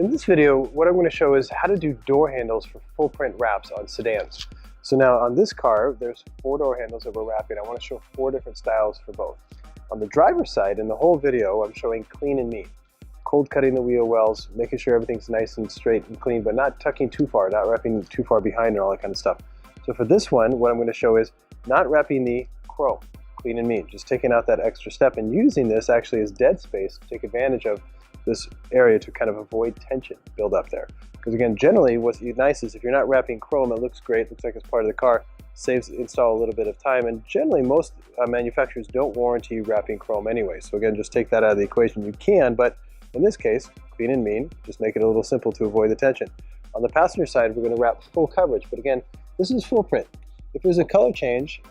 In this video, what I'm going to show is how to do door handles for full print wraps on sedans. So now on this car, there's 4 door handles that we're wrapping. I want to show 4 different styles for both. On the driver's side, in the whole video, I'm showing clean and mean. Cold cutting the wheel wells, making sure everything's nice and straight and clean, but not tucking too far, not wrapping too far behind and all that kind of stuff. So for this one, what I'm going to show is not wrapping the chrome, clean and mean, just taking out that extra step and using this actually as dead space to take advantage of this area to kind of avoid tension build up there. Because again, generally what's nice is if you're not wrapping chrome, it looks great, looks like it's part of the car, saves install a little bit of time, and generally most manufacturers don't warranty wrapping chrome anyway. So again, just take that out of the equation. You can, but in this case, clean and mean, just make it a little simple to avoid the tension. On the passenger side, we're going to wrap full coverage, but again, this is full print. If there's a color change,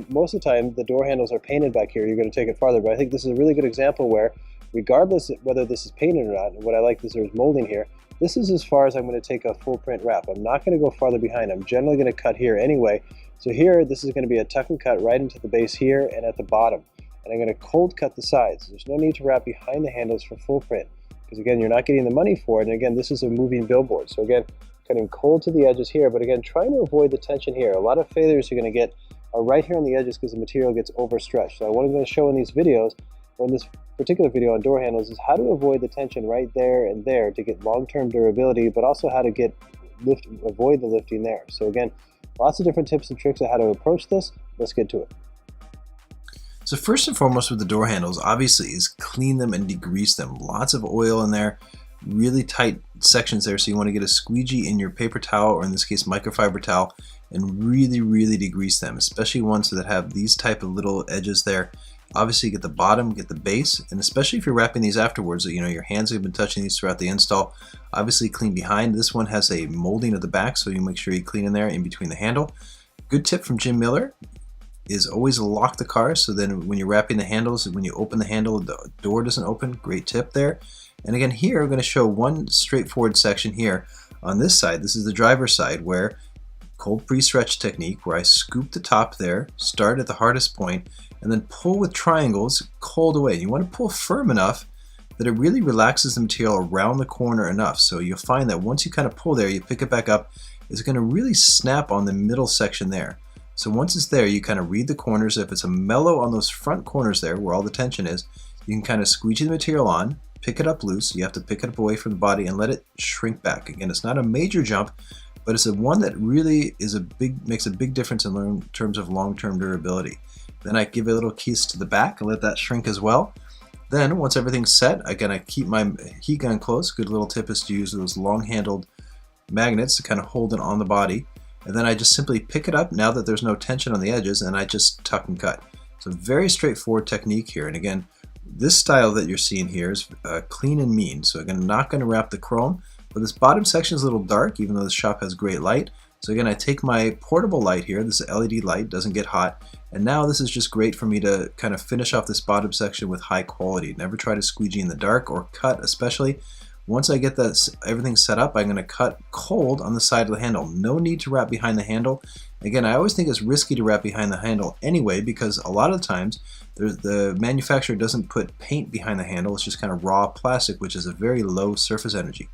most of the time the door handles are painted back here, you're going to take it farther, but I think this is a really good example where regardless of whether this is painted or not, and what I like is there's molding here, this is as far as I'm going to take a full print wrap. I'm not going to go farther behind. I'm generally going to cut here anyway. So here, this is going to be a tuck and cut right into the base here and at the bottom. And I'm going to cold cut the sides. There's no need to wrap behind the handles for full print, because again, you're not getting the money for it. And again, this is a moving billboard. So again, cutting cold to the edges here, but again, trying to avoid the tension here. A lot of failures you're going to get are right here on the edges because the material gets overstretched. So what I'm going to show in these videos, or in this particular video on door handles, is how to avoid the tension right there and there to get long-term durability, but also how to avoid the lifting there. So again, lots of different tips and tricks on how to approach this. Let's get to it. So first and foremost with the door handles, obviously, is clean them and degrease them. Lots of oil in there, really tight sections there, so you want to get a squeegee in your paper towel, or in this case microfiber towel, and really degrease them, especially ones that have these type of little edges there. Obviously get the bottom, get the base, and especially if you're wrapping these afterwards, your hands have been touching these throughout the install. Obviously clean behind. This one has a molding of the back, so you make sure you clean in there in between the handle. Good tip from Jim Miller is always lock the car, so then when you're wrapping the handles, when you open the handle, the door doesn't open. Great tip there. And again, here I'm going to show one straightforward section here on this side. This is the driver's side, where cold pre-stretch technique, where I scoop the top there, start at the hardest point, and then pull with triangles cold away. You want to pull firm enough that it really relaxes the material around the corner enough. So you'll find that once you kind of pull there, you pick it back up, it's going to really snap on the middle section there. So once it's there, you kind of read the corners. If it's a mellow on those front corners there, where all the tension is, you can kind of squeegee the material on, pick it up loose. You have to pick it up away from the body and let it shrink back. Again, it's not a major jump, but it's one that really makes a big difference in terms of long-term durability. Then I give a little kiss to the back and let that shrink as well. Then once everything's set, again, I keep my heat gun close. Good little tip is to use those long-handled magnets to kind of hold it on the body. And then I just simply pick it up now that there's no tension on the edges, and I just tuck and cut. It's a very straightforward technique here. And again, this style that you're seeing here is clean and mean. So again, I'm not going to wrap the chrome, but this bottom section is a little dark, even though the shop has great light. So again, I take my portable light here, this LED light, doesn't get hot, and now this is just great for me to kind of finish off this bottom section with high quality. Never try to squeegee in the dark, or cut especially. Once I get everything set up, I'm going to cut cold on the side of the handle. No need to wrap behind the handle. Again, I always think it's risky to wrap behind the handle anyway, because a lot of the times the manufacturer doesn't put paint behind the handle. It's just kind of raw plastic, which is a very low surface energy.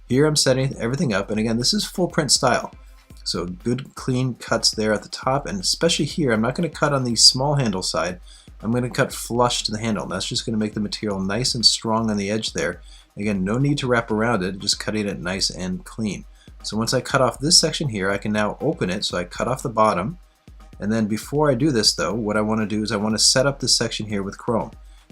Here I'm setting everything up, and again, this is full print style. So good clean cuts there at the top, and especially here, I'm not going to cut on the small handle side. I'm going to cut flush to the handle. That's just going to make the material nice and strong on the edge there. Again, no need to wrap around it, just cutting it nice and clean. So once I cut off this section here, I can now open it. So I cut off the bottom, and then before I do this though, what I want to do is I want to set up this section here with chrome.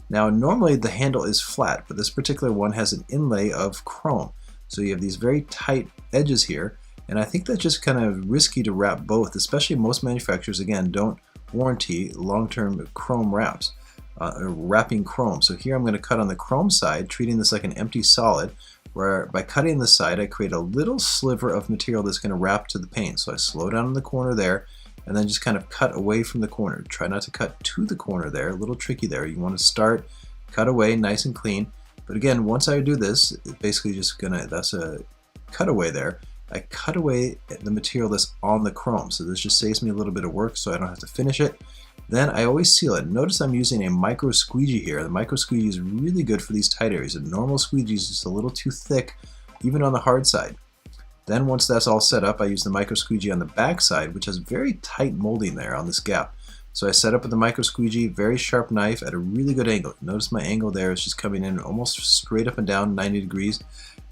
Now normally the handle is flat, but this particular one has an inlay of chrome. So you have these very tight edges here, and I think that's just kind of risky to wrap both, especially most manufacturers, again, don't warranty long-term chrome wraps, or wrapping chrome. So here I'm going to cut on the chrome side, treating this like an empty solid, where by cutting the side, I create a little sliver of material that's going to wrap to the paint. So I slow down in the corner there, and then just kind of cut away from the corner. Try not to cut to the corner there, a little tricky there. You want to start, cut away nice and clean. But again, once I do this, it's basically just that's a cutaway there. I cut away the material that's on the chrome, so this just saves me a little bit of work so I don't have to finish it. Then I always seal it. Notice I'm using a micro squeegee here. The micro squeegee is really good for these tight areas. A normal squeegee is just a little too thick even on the hard side. Then once that's all set up, I use the micro squeegee on the back side, which has very tight molding there on this gap. So I set up with the micro squeegee, very sharp knife at a really good angle. Notice my angle there is just coming in almost straight up and down 90 degrees.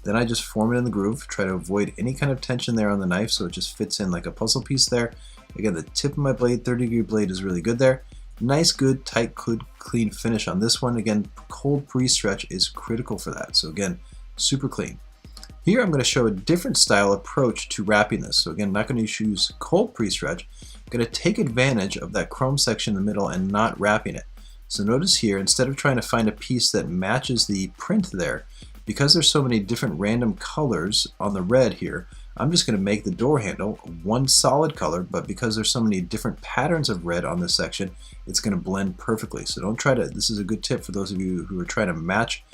Then I just form it in the groove, try to avoid any kind of tension there on the knife so it just fits in like a puzzle piece there. Again, the tip of my blade, 30-degree blade, is really good there. Nice, good, tight, good, clean finish on this one. Again, cold pre-stretch is critical for that. So again, super clean. Here I'm going to show a different style approach to wrapping this. So again, I'm not going to use cold pre-stretch. I'm going to take advantage of that chrome section in the middle and not wrapping it. So notice here, instead of trying to find a piece that matches the print there, because there's so many different random colors on the red here, I'm just going to make the door handle one solid color, but because there's so many different patterns of red on this section, it's going to blend perfectly. So don't try to, this is a good tip for those of you who are trying to match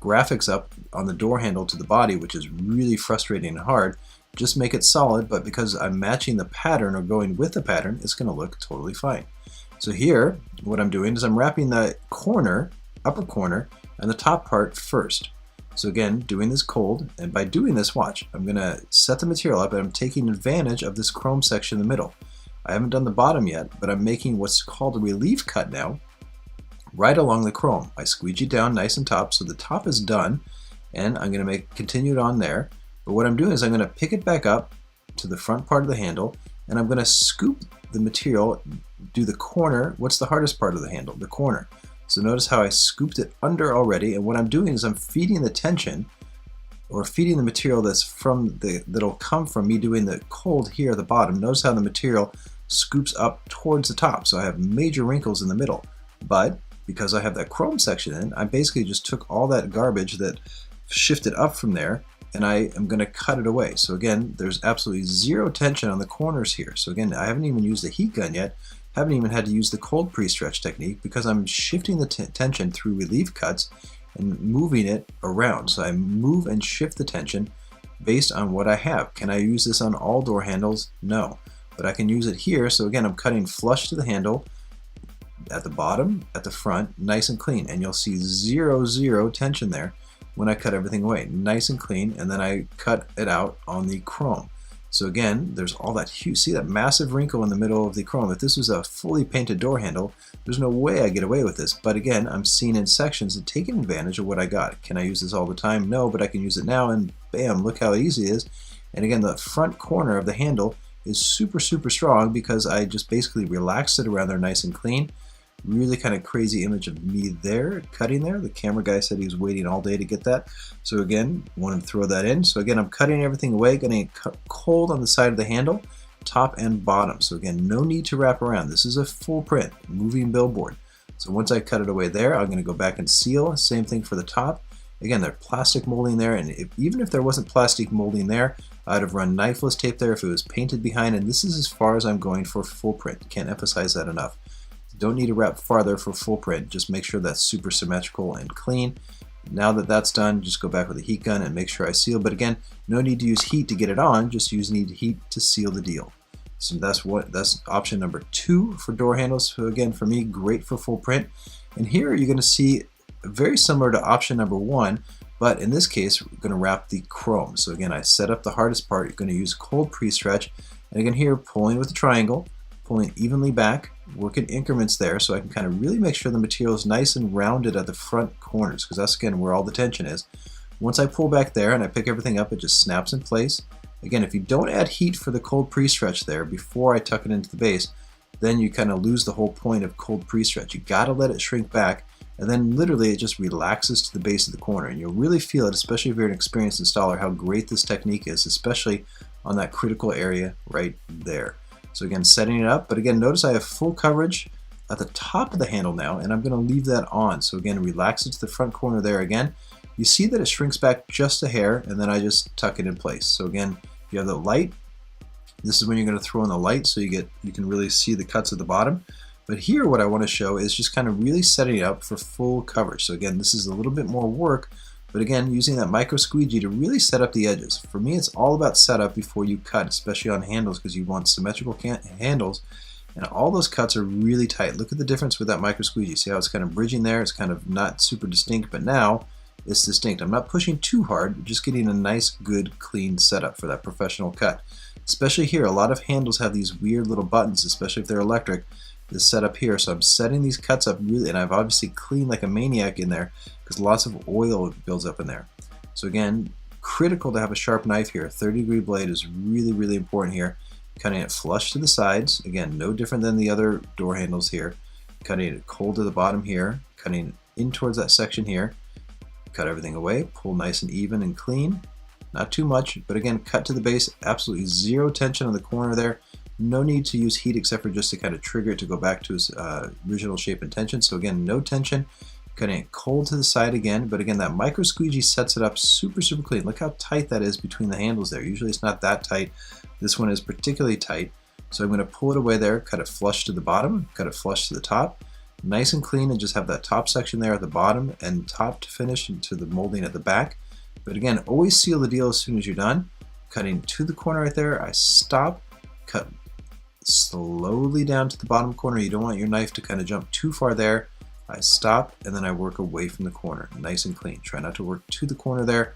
graphics up on the door handle to the body, which is really frustrating and hard. Just make it solid, but because I'm matching the pattern or going with the pattern, it's going to look totally fine. So here, what I'm doing is I'm wrapping the corner, upper corner, and the top part first. So again, doing this cold, and by doing this, watch, I'm going to set the material up and I'm taking advantage of this chrome section in the middle. I haven't done the bottom yet, but I'm making what's called a relief cut now, right along the chrome. I squeegee down nice and top, so the top is done, and I'm going to continue it on there. But what I'm doing is I'm going to pick it back up to the front part of the handle, and I'm going to scoop the material, do the corner. What's the hardest part of the handle? The corner. So notice how I scooped it under already, and what I'm doing is I'm feeding the tension, or feeding the material that'll come from me doing the cold here at the bottom. Notice how the material scoops up towards the top, so I have major wrinkles in the middle. But because I have that chrome section in, I basically just took all that garbage that shifted up from there, and I am going to cut it away. So again, there's absolutely zero tension on the corners here. So again, I haven't even used the heat gun yet. Haven't even had to use the cold pre-stretch technique because I'm shifting the tension through relief cuts and moving it around. So I move and shift the tension based on what I have. Can I use this on all door handles? No. But I can use it here. So again, I'm cutting flush to the handle at the bottom, at the front, nice and clean. And you'll see zero tension there when I cut everything away. Nice and clean, and then I cut it out on the chrome. So again, there's all that huge, see that massive wrinkle in the middle of the chrome. If this was a fully painted door handle, there's no way I get away with this. But again, I'm seeing in sections and taking advantage of what I got. Can I use this all the time? No, but I can use it now, and bam, look how easy it is. And again, the front corner of the handle is super strong because I just basically relaxed it around there nice and clean. Really kind of crazy image of me there, cutting there. The camera guy said he was waiting all day to get that. So again, wanted to throw that in. So again, I'm cutting everything away, getting it cut cold on the side of the handle, top and bottom. So again, no need to wrap around. This is a full print, moving billboard. So once I cut it away there, I'm going to go back and seal. Same thing for the top. Again, there's plastic molding there, and even if there wasn't plastic molding there, I'd have run knifeless tape there if it was painted behind, and this is as far as I'm going for full print. Can't emphasize that enough. Don't need to wrap farther for full print. Just make sure that's super symmetrical and clean. Now that that's done, just go back with a heat gun and make sure I seal. But again, no need to use heat to get it on. Just need heat to seal the deal. So that's option number 2 for door handles. So again, for me, great for full print. And here you're going to see very similar to option number 1, but in this case, we're going to wrap the chrome. So again, I set up the hardest part. You're going to use cold pre-stretch. And again, here, pulling with the triangle, pulling evenly back, work in increments there so I can kind of really make sure the material is nice and rounded at the front corners, because that's again where all the tension is. Once I pull back there and I pick everything up, it just snaps in place. Again, if you don't add heat for the cold pre-stretch there before I tuck it into the base, then you kind of lose the whole point of cold pre-stretch. You got to let it shrink back, and then literally it just relaxes to the base of the corner, and you'll really feel it, especially if you're an experienced installer, how great this technique is, especially on that critical area right there. So again, setting it up, but again, notice I have full coverage at the top of the handle now, and I'm going to leave that on. So again, relax it to the front corner there again. You see that it shrinks back just a hair, and then I just tuck it in place. So again, if you have the light, this is when you're going to throw in the light so you can really see the cuts at the bottom. But here what I want to show is just kind of really setting it up for full coverage. So again, this is a little bit more work, but again, using that micro squeegee to really set up the edges. For me, it's all about setup before you cut, especially on handles, because you want symmetrical handles, and all those cuts are really tight. Look at the difference with that micro squeegee. See how it's kind of bridging there? It's kind of not super distinct, but now it's distinct. I'm not pushing too hard, but just getting a nice, good, clean setup for that professional cut. Especially here, a lot of handles have these weird little buttons, especially if they're electric. This setup here, so I'm setting these cuts up really, and I've obviously cleaned like a maniac in there because lots of oil builds up in there. So again, critical to have a sharp knife here. A 30-degree blade is really, really important here. Cutting it flush to the sides, again, no different than the other door handles here. Cutting it cold to the bottom here, cutting in towards that section here. Cut everything away, pull nice and even and clean. Not too much, but again, cut to the base, absolutely zero tension on the corner there. No need to use heat except for just to kind of trigger it to go back to its original shape and tension. So again, no tension. Cutting it cold to the side again, but again, that micro squeegee sets it up super, super clean. Look how tight that is between the handles there. Usually it's not that tight. This one is particularly tight. So I'm going to pull it away there, cut it flush to the bottom, cut it flush to the top. Nice and clean, and just have that top section there at the bottom and top to finish into the molding at the back. But again, always seal the deal as soon as you're done. Cutting to the corner right there, I stop, cut slowly down to the bottom corner. You don't want your knife to kind of jump too far there. I stop, and then I work away from the corner, nice and clean. Try not to work to the corner there.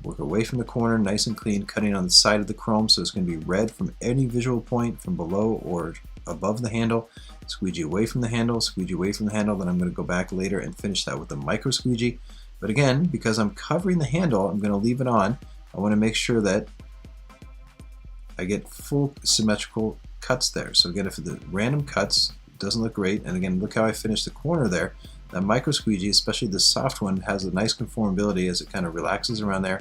Work away from the corner, nice and clean, cutting on the side of the chrome, so it's going to be red from any visual point from below or above the handle. Squeegee away from the handle, squeegee away from the handle, then I'm going to go back later and finish that with the micro squeegee. But again, because I'm covering the handle, I'm going to leave it on. I want to make sure that I get full symmetrical cuts there. So again, if the random cuts doesn't look great, and again, look how I finished the corner there. That micro squeegee, especially the soft one, has a nice conformability as it kind of relaxes around there.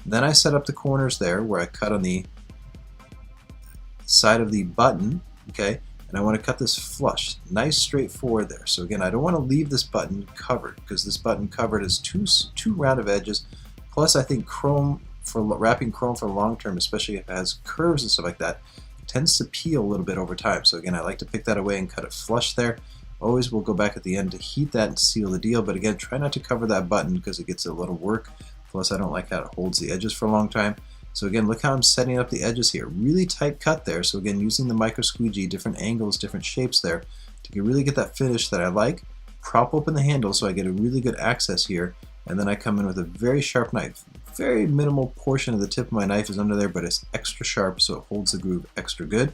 Then I set up the corners there where I cut on the side of the button, okay, and I want to cut this flush, nice straightforward there. So again, I don't want to leave this button covered because this button covered is too round of edges. Plus, I think chrome, for wrapping chrome for long term, especially if it has curves and stuff like that, tends to peel a little bit over time. So again, I like to pick that away and cut it flush there. Always will go back at the end to heat that and seal the deal, but again, try not to cover that button because it gets a little work. Plus, I don't like how it holds the edges for a long time. So again, look how I'm setting up the edges here. Really tight cut there. So again, using the micro squeegee, different angles, different shapes there to really get that finish that I like. Prop open the handle so I get a really good access here, and then I come in with a very sharp knife. Very minimal portion of the tip of my knife is under there, but it's extra sharp so it holds the groove extra good.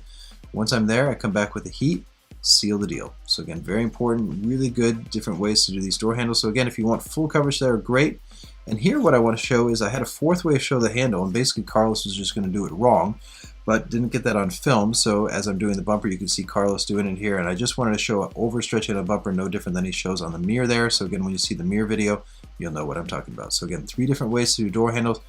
Once I'm there, I come back with the heat, seal the deal. So again, very important, really good different ways to do these door handles. So again, if you want full coverage there, great. And here what I want to show is I had a fourth way to show the handle, and basically Carlos was just going to do it wrong, but didn't get that on film. So as I'm doing the bumper, you can see Carlos doing it here, and I just wanted to show an overstretching a bumper no different than he shows on the mirror there. So again, when you see the mirror video, you'll know what I'm talking about. So again, 3 different ways to do door handles: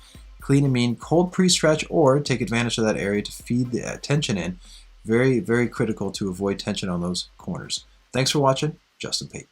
clean and mean, cold pre-stretch, or take advantage of that area to feed the tension in. Very, very critical to avoid tension on those corners. Thanks for watching. Justin Payton.